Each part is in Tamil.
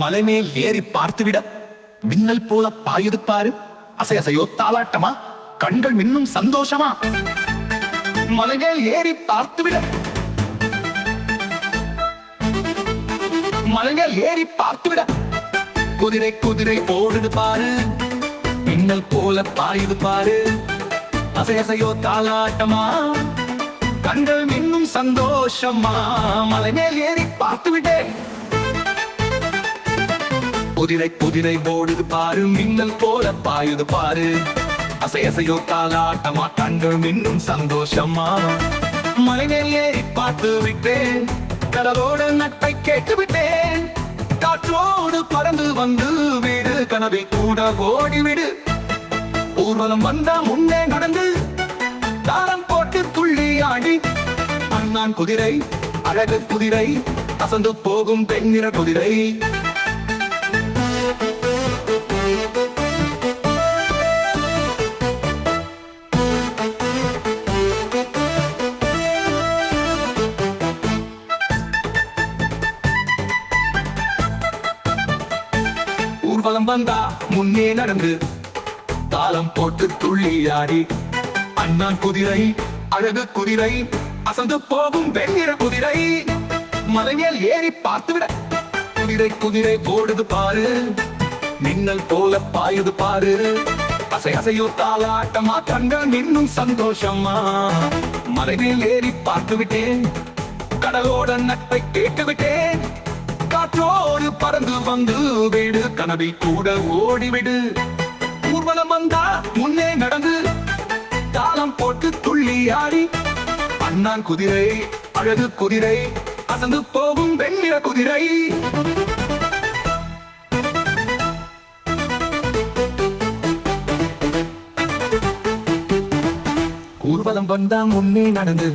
மலை மேல் ஏறி பார்த்துவிட மின்னல் போல பாயுது பாரு. அசையசையோ தாலாட்டமா, கண்கள் மின்னும் சந்தோஷமா. மலை மேல் ஏறி பார்த்துவிட, மலை மேல் ஏறி பார்த்துவிட குதிரை குதிரை ஓடுது பாரு, மின்னல் போல பாயுது பாரு. அசையசையோ தாலாட்டமா, கண்கள் மின்னும் சந்தோஷமா. மலை மேல் ஏறி பார்த்து விட்டேன். குதிரை குதிரை ஓடுது பாரு, மின்னல் போல பாயுது பாரு. அசையசையோ தாலாட்டமா, கண்கள் மின்னும் சந்தோஷமா. மலை மேல் ஏறி பார்த்து விட்டேன், கடலோடு நட்பை கேட்டு விட்டேன். காற்றோடு பறந்து வந்து வீடு, கனவில் கூட ஓடிவிடு. ஊர்வலம் வந்தா முன்னே நடந்து தாரம் போட்டு துள்ளி ஆடி. அண்ணான் குதிரை, அழகு குதிரை, அசந்து போகும் பெண்ணிற குதிரை. ஊர்வலம் வந்தா முன்னே நடந்து தாளம் போட்டு துள்ளி ஆடி. அண்ணான் குதிரை, அழகு குதிரை, அசந்து போகும் வெண்ணிற குதிரை. மலை மேல் ஏறி பார்த்துவிட குதிரை குதிரை ஓடுது பாரு, மின்னல் போல பாயுது பாரு. அசை அசையோ தாலாட்டமா, கண்கள் மின்னும் சந்தோஷமா. மலை மேல் ஏறி பார்த்து விட்டேன், கடலோட நட்பை கேட்டு விட்டேன். காற்றோடு பறந்து வந்து வீடு, கனவில் கூட ஓடிவிடு. ஊர்வலம் வந்தா முன்னே நடந்து தாளம் போட்டு துள்ளி ஆடி. அண்ணான் குதிரை, அழகு குதிரை, அசந்து போகும் வெண்ணிற குதிரை. ஊர்வலம் வந்தா முன்னே நடந்து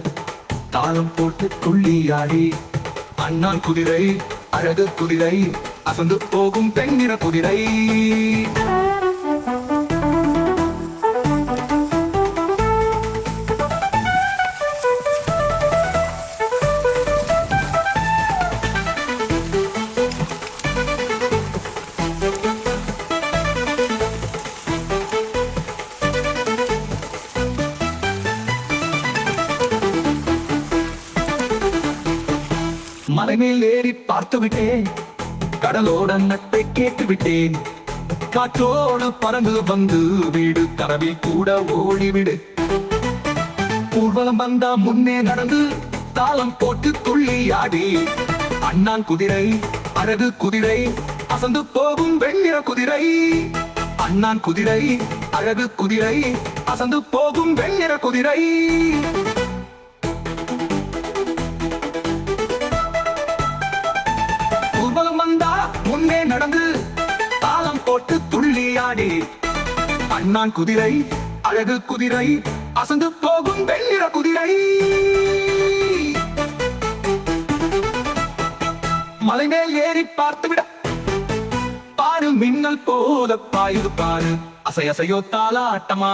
தாளம் போட்டு துள்ளி ஆடி. அண்ணான் குதிரை, அழகு குதிரை, அசந்து போகும் வெண்ணிற குதிரை. மலை மேல் ஏறி பார்த்து விட்டேன், கடலோட நட்பை கேட்டு விட்டேன். காற்றோடு பறந்து வந்து வீடு, கனவில் கூட ஓடிவிடு. ஊர்வலம் வந்தா முன்னே நடந்து தாளம் போட்டு துள்ளி ஆடி. அண்ணான் குதிரை, அழகு குதிரை, அசந்து போகும் வெண்ணிற குதிரை. அண்ணான் குதிரை, அழகு குதிரை, அசந்து போகும் வெண்ணிற குதிரை. முன்னே நடந்து தாளம் போட்டு துள்ளி ஆடி. அண்ணான் குதிரை, அழகு குதிரை, அசந்து போகும் வெண்ணிற குதிரை. மலை மேல் ஏறி பார்த்து விட பாரு, மின்னல் போல பாயுது பாரு. அசை அசையோ தாலாட்டமா,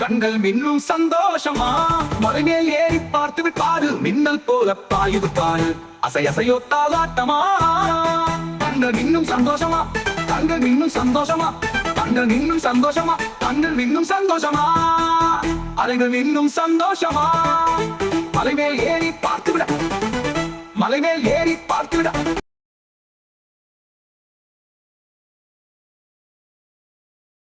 கண்கள் மின்னும் சந்தோஷமா. மலை மேல் ஏறி பார்த்து விட பாரு, மின்னல் போல பாயுது பாரு. அசை அசையோ தாலாட்டமா, கண்கள் மின்னும் சந்தோஷமா, கண்கள் மின்னும் சந்தோஷமா, கண்கள் மின்னும் சந்தோஷமா, கண்கள் மின்னும் சந்தோஷமா, அலைகள் மின்னும் சந்தோஷமா. மலை மேல் ஏறி பார்த்து விட, மலை மேல் ஏறி பார்த்து விட.